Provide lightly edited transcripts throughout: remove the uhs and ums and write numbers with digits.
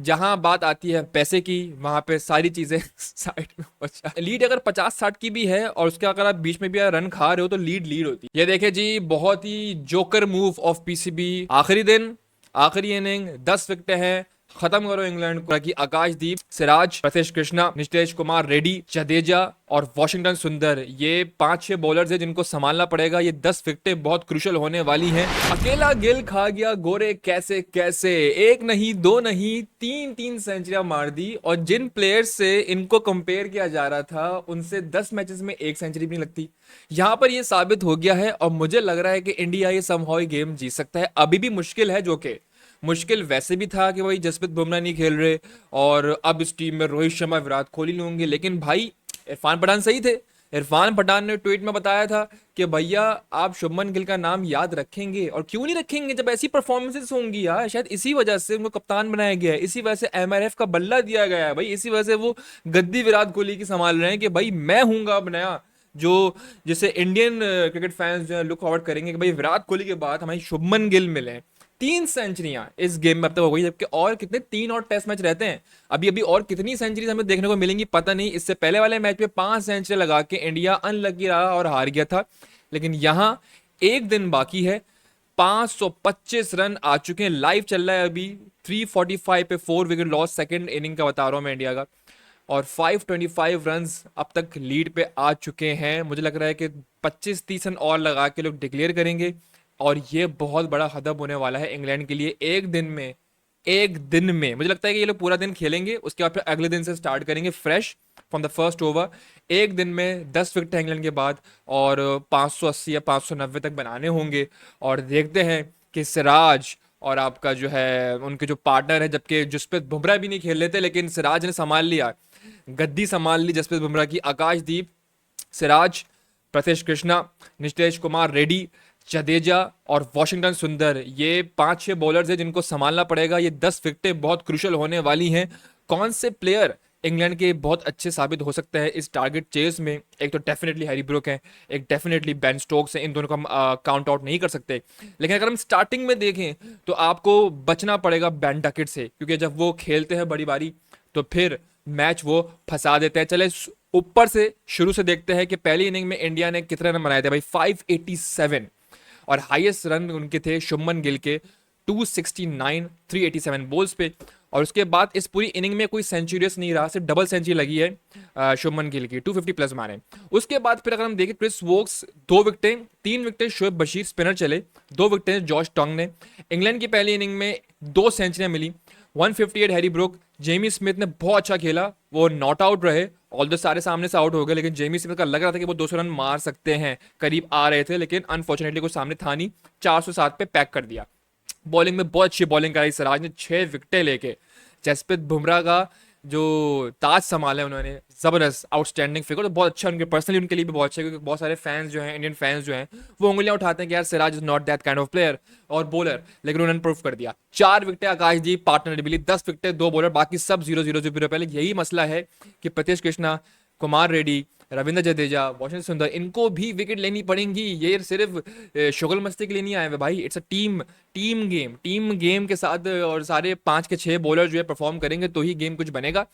जहां बात आती है पैसे की, वहां पे सारी चीजें साइड में हो जाए। लीड अगर 50-60 की भी है और उसके अगर आप बीच में भी रन खा रहे हो तो लीड लीड होती है। ये देखे जी, बहुत ही जोकर मूव ऑफ पीसीबी। आखिरी दिन, आखिरी इनिंग, 10 विकेटें हैं, खत्म करो इंग्लैंड को। कि आकाशदीप, सिराज, प्रथेश कृष्णा, नितेश कुमार रेड्डी, जडेजा और वॉशिंगटन सुंदर, ये 5-6 बॉलर्स हैं जिनको संभालना पड़ेगा। ये 10 विकेटें बहुत क्रूशल होने वाली हैं। अकेला गिल खा गया गोरे कैसे कैसे, एक नहीं दो नहीं तीन तीन सेंचुरियां मार दी। और जिन प्लेयर्स से इनको कंपेयर किया जा रहा था उनसे 10 मैचेस में एक सेंचुरी भी नहीं लगती। यहां पर ये साबित हो गया है और मुझे लग रहा है कि इंडिया ये समहाउ गेम जीत सकता है। अभी भी मुश्किल है, जो कि मुश्किल वैसे भी था कि भाई जसप्रीत बुमराह नहीं खेल रहे और अब इस टीम में रोहित शर्मा, विराट कोहली होंगे। लेकिन भाई इरफान पठान सही थे। इरफान पठान ने ट्वीट में बताया था कि भैया आप शुभमन गिल का नाम याद रखेंगे। और क्यों नहीं रखेंगे जब ऐसी परफॉर्मेंसेस होंगी यार। शायद इसी वजह से उनको कप्तान बनाया गया है, इसी वजह से एमआरएफ का बल्ला दिया गया है भाई, इसी वजह से वो गद्दी विराट कोहली की संभाल रहे हैं कि भाई मैं हूंगा अब नया जो, जिसे इंडियन क्रिकेट फैंस जो है लुक फॉरवर्ड करेंगे कि भाई विराट कोहली के बाद हमें शुभमन गिल मिले। 3 सेंचुरियां इस गेम में अब तक हो गई, जबकि और कितने 3 और टेस्ट मैच रहते हैं। अभी अभी और कितनी सेंचुरीज हमें देखने को मिलेंगी पता नहीं। इससे पहले वाले मैच में 5 सेंचुरी लगा के इंडिया अनलकी रहा और हार गया था। लेकिन यहां एक दिन बाकी है, 525 रन आ चुके हैं, लाइव चल रहा है अभी 345 पे 4 विकेट लॉस, सेकंड इनिंग का बता रहा हूं मैं इंडिया का। और 525 रन्स अब तक लीड पे आ चुके हैं। मुझे लग रहा है कि 25-30 रन और लगा के लोग डिक्लेयर करेंगे और ये बहुत बड़ा हदफ होने वाला है इंग्लैंड के लिए। एक दिन में मुझे लगता है कि ये लोग पूरा दिन खेलेंगे, उसके बाद फिर अगले दिन से स्टार्ट करेंगे fresh from the first over. एक दिन में 10 विकेट इंग्लैंड के बाद और 580 या 590 तक बनाने होंगे। और देखते हैं कि सिराज और आपका जो है उनके जो पार्टनर है, जबकि जसप्रीत बुमराह भी नहीं खेल लेते लेकिन सिराज ने संभाल लिया, गद्दी संभाल ली जसप्रीत बुमराह की। आकाशदीप, सिराज, प्रथेश कृष्णा, नितेश कुमार रेड्डी, जडेजा और वॉशिंगटन सुंदर, ये 5-6 बॉलर्स हैं जिनको संभालना पड़ेगा। ये 10 विकेटें बहुत क्रूशल होने वाली हैं। कौन से प्लेयर इंग्लैंड के बहुत अच्छे साबित हो सकते हैं इस टारगेट चेस में? एक तो डेफिनेटली हैरी ब्रूक है, एक डेफिनेटली बेन स्टोक्स है, इन दोनों को हम काउंट आउट नहीं कर सकते। लेकिन अगर हम स्टार्टिंग में देखें तो आपको बचना पड़ेगा बेन डकेट से, क्योंकि जब वो खेलते हैं बड़ी बारी तो फिर मैच वो फंसा देते हैं। चले ऊपर से शुरू से देखते हैं कि पहली इनिंग में इंडिया ने कितने रन बनाए थे भाई, 587। और हाईएस्ट रन उनके थे शुभमन गिल के 269 387 बॉल्स पे। और उसके बाद इस पूरी इनिंग में कोई सेंचुरियस नहीं रहा, सिर्फ डबल सेंचुरी लगी है शुभमन गिल की, 250 प्लस मारे। उसके बाद फिर अगर हम देखें क्रिस वोक्स 2 विकेटें, 3 विकेटें शोएब बशीर स्पिनर चले, 2 विकेटें जॉश टोंग ने। इंग्लैंड की पहली इनिंग में 2 सेंचुरियां मिली, 158 हैरी ब्रूक। जेमी स्मिथ ने बहुत अच्छा खेला, वो नॉट आउट रहे, ऑल द सारे सामने से आउट हो गए, लेकिन जेमी स्मिथ का लग रहा था कि वो 200 रन मार सकते हैं, करीब आ रहे थे, लेकिन अनफॉर्चुनेटली कुछ सामने था नहीं, 407 पे पैक कर दिया। बॉलिंग में बहुत अच्छी बॉलिंग कराई सिराज ने, 6 विकेटें लेके जसप्रीत बुमराह का जो ताज संभाला है उन्होंने, जबरदस्त आउटस्टैंडिंग फिगर। तो बहुत अच्छा उनके पर्सनली उनके लिए भी बहुत अच्छा है, क्योंकि बहुत सारे फैंस जो हैं, इंडियन फैंस जो हैं, वो उंगलियां उठाते हैं कि यार Siraj is not that kind of player और बॉलर, लेकिन उन्होंने प्रूव कर दिया। 4 विकेटें आकाशदीप पार्टनर ने मिली, 10 विकेटें 2 बॉलर, बाकी सब 0-0 पहले। यही मसला है कि प्रतीश कृष्णा, कुमार रेड्डी, रविंद्र जडेजा, वॉशिंगटन सुंदर, इनको भी विकेट लेनी पड़ेंगी। ये सिर्फ शुगल मस्ती के लिए नहीं आए हुए भाई, इट्स अ टीम गेम के साथ। और सारे 5 के 6 बॉलर जो है परफॉर्म करेंगे तो ही गेम कुछ बनेगा।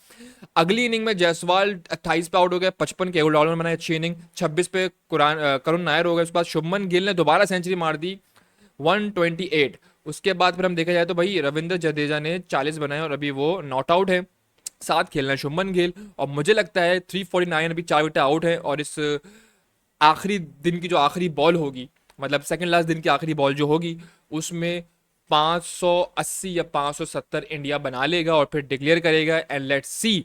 अगली इनिंग में जायसवाल 28 पे आउट हो गया, 55 के डॉलर बनाए, अच्छी इनिंग। 26 पे करुण नायर हो गया। उसके बाद शुभमन गिल ने दोबारा सेंचुरी मार दी, 128। उसके बाद फिर हम देखा जाए तो भाई रविंद्र जडेजा ने 40 बनाए और अभी वो नॉट आउट है, साथ खेलना है शुभमन गिल। और मुझे लगता है 349, अभी 4 विकेट आउट है। और इस आखिरी दिन की जो आखिरी बॉल होगी, मतलब सेकंड लास्ट दिन की आखिरी बॉल जो होगी, उसमें 580 या 570 इंडिया बना लेगा और फिर डिक्लेयर करेगा। एंड लेट्स सी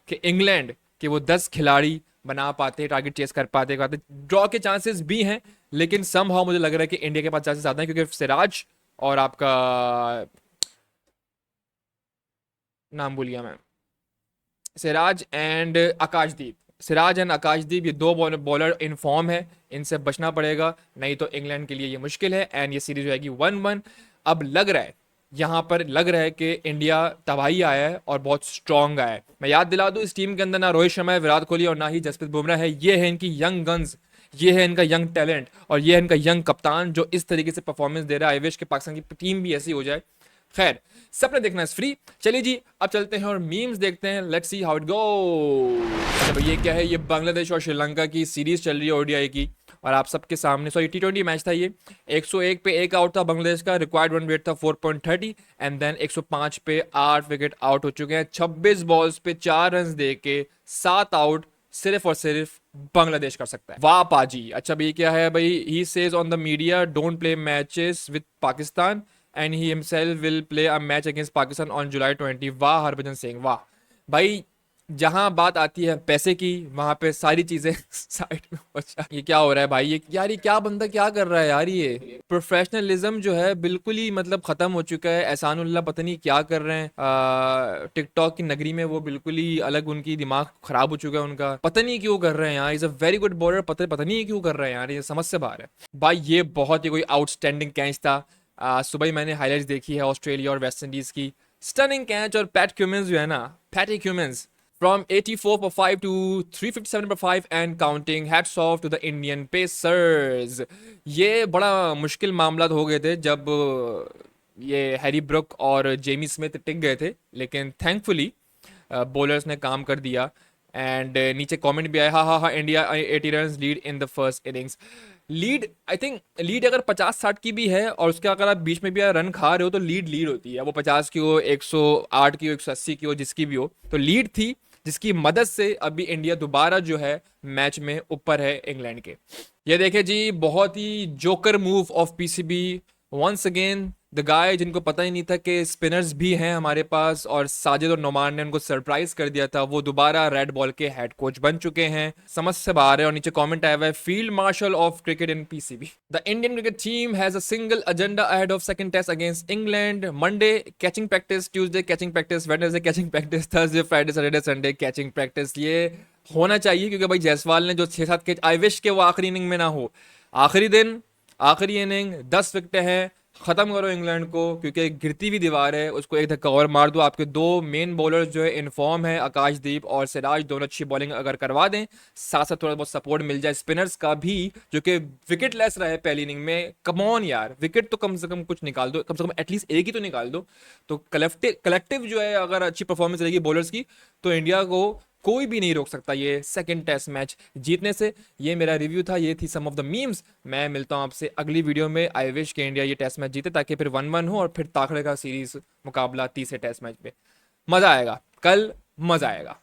कि इंग्लैंड के वो 10 खिलाड़ी बना पाते, टारगेट चेस कर पाते। ड्रॉ के चांसेस भी हैं, लेकिन समहाउ मुझे लग रहा है कि इंडिया के पास चांसेस ज्यादा हैं, क्योंकि सिराज और आपका नाम भूल गया मैं, सिराज एंड आकाशदीप, ये 2 बॉलर इन फॉर्म है, इनसे बचना पड़ेगा, नहीं तो इंग्लैंड के लिए ये मुश्किल है। एंड ये सीरीज रहेगी 1-1। अब लग रहा है, यहाँ पर लग रहा है कि इंडिया तबाही आया है और बहुत स्ट्रांग आया है। मैं याद दिला दूं, इस टीम के अंदर ना रोहित शर्मा है, विराट कोहली और ना ही जसप्रीत बुमराह है। ये है इनकी यंग गन्स, ये है इनका यंग टैलेंट और ये है इनका यंग कप्तान जो इस तरीके से परफॉर्मेंस दे रहा है। आई विश कि पाकिस्तान की टीम भी ऐसी हो जाए। खैर, सपने देखना इज फ्री। चलिए जी, अब चलते हैं और मीम्स देखते हैं। Let's see how it go. अच्छा भाई, ये क्या है? ये बांग्लादेश और श्रीलंका की सीरीज चल रही है ओडीआई की, और आप सबके सामने, सॉरी टी20 मैच था ये। 101 पे एक आउट था बांग्लादेश का, रिक्वायर्ड रन रेट था 4.30, एंड देन 105 पे 8 विकेट आउट हो चुके हैं। 26 बॉल्स पे 4 रन दे के 7 आउट सिर्फ और सिर्फ बांग्लादेश कर सकता है। वाह पाजी। अच्छा भाई, क्या है भाई? He says on the media don't play matches with Pakistan and he himself will play a match against Pakistan on July 20। वाह हरभजन सिंह, वाह भाई। जहां बात आती है पैसे की, वहां पे सारी चीजें साइड में हो जाती। ये क्या हो रहा है भाई? ये यार, ये क्या बंदा क्या कर रहा है यार? ये प्रोफेशनलिज्म जो है बिल्कुल ही मतलब खत्म हो चुका है। एहसानुल्लाह पता नहीं क्या कर रहे हैं टिकटॉक की नगरी में, वो बिल्कुल ही अलग, उनकी दिमाग खराब हो चुका है उनका। पता नहीं क्यों कर रहे हैं यार। Is a very good bowler, पता नहीं क्यों कर रहे हैं यार, ये समझ से बाहर है भाई। ये बहुत ही कोई आउटस्टैंडिंग कैच था। सुबह ही मैंने हाईलाइट्स देखी है ऑस्ट्रेलिया और वेस्ट इंडीज की। स्टनिंग कैच, और पैट क्यूमिंस जो है ना, patty Cummins, from 84 per 5 to 357 per 5 and counting. Hats off to the Indian Pacers. ये बड़ा मुश्किल मामला हो गए थे जब ये हैरी ब्रुक और जेमी स्मिथ टिक गए थे, लेकिन थैंकफुली बॉलर्स ने काम कर दिया। एंड नीचे कमेंट भी आया, हा हा हा, India 80 run lead in the first innings. Lead, I think lead अगर 50-60 की भी है और उसके अगर आप बीच में भी रन खा रहे हो तो लीड लीड होती है। वो 50 की हो, 108 की हो, 180 की हो, जिसकी भी हो, तो लीड थी, जिसकी मदद से अभी इंडिया दोबारा जो है मैच में ऊपर है इंग्लैंड के। ये देखे जी, बहुत ही joker move of PCB once again. The guy जिनको पता ही नहीं था कि स्पिनर्स भी हैं हमारे पास, और साजिद और नोमान ने उनको सरप्राइज कर दिया था, वो दोबारा रेड बॉल के हेड कोच बन चुके हैं। समझ से बाहर है। और नीचे कमेंट आया हुआ है, field marshal of cricket in PCB. The Indian cricket team has a single agenda ahead of second test against England. Monday catching practice, Tuesday catching practice, Wednesday catching practice, Thursday Friday Saturday Sunday catching practice. ये होना चाहिए क्योंकि भाई जायसवाल ने जो 6-7 catch, I wish के वो आखिरी इनिंग में ना हो। आखिरी दिन, आखिरी इनिंग, 10 विकेटें हैं, खत्म करो इंग्लैंड को, क्योंकि एक गिरती हुई दीवार है, उसको एक धक्का और मार दो। आपके दो मेन बॉलर्स जो है इनफॉर्म है, आकाशदीप और सिराज, दोनों अच्छी बॉलिंग अगर करवा दें, साथ साथ थोड़ा बहुत सपोर्ट मिल जाए स्पिनर्स का भी, जो कि विकेट लेस रहे पहली इनिंग में। कम ऑन यार, विकेट तो कम से कम कुछ निकाल दो, कम से कम एटलीस्ट एक ही तो निकाल दो। तो कलेक्टिव जो है, अगर अच्छी परफॉर्मेंस रहेगी बॉलर्स की, तो इंडिया को कोई भी नहीं रोक सकता ये सेकंड टेस्ट मैच जीतने से। ये मेरा रिव्यू था, ये थी सम ऑफ द मीम्स। मैं मिलता हूं आपसे अगली वीडियो में। आई विश कि इंडिया ये टेस्ट मैच जीते, ताकि फिर 1-1 हो और फिर ताखड़े का सीरीज मुकाबला तीसरे टेस्ट मैच पे। मजा आएगा, कल मजा आएगा।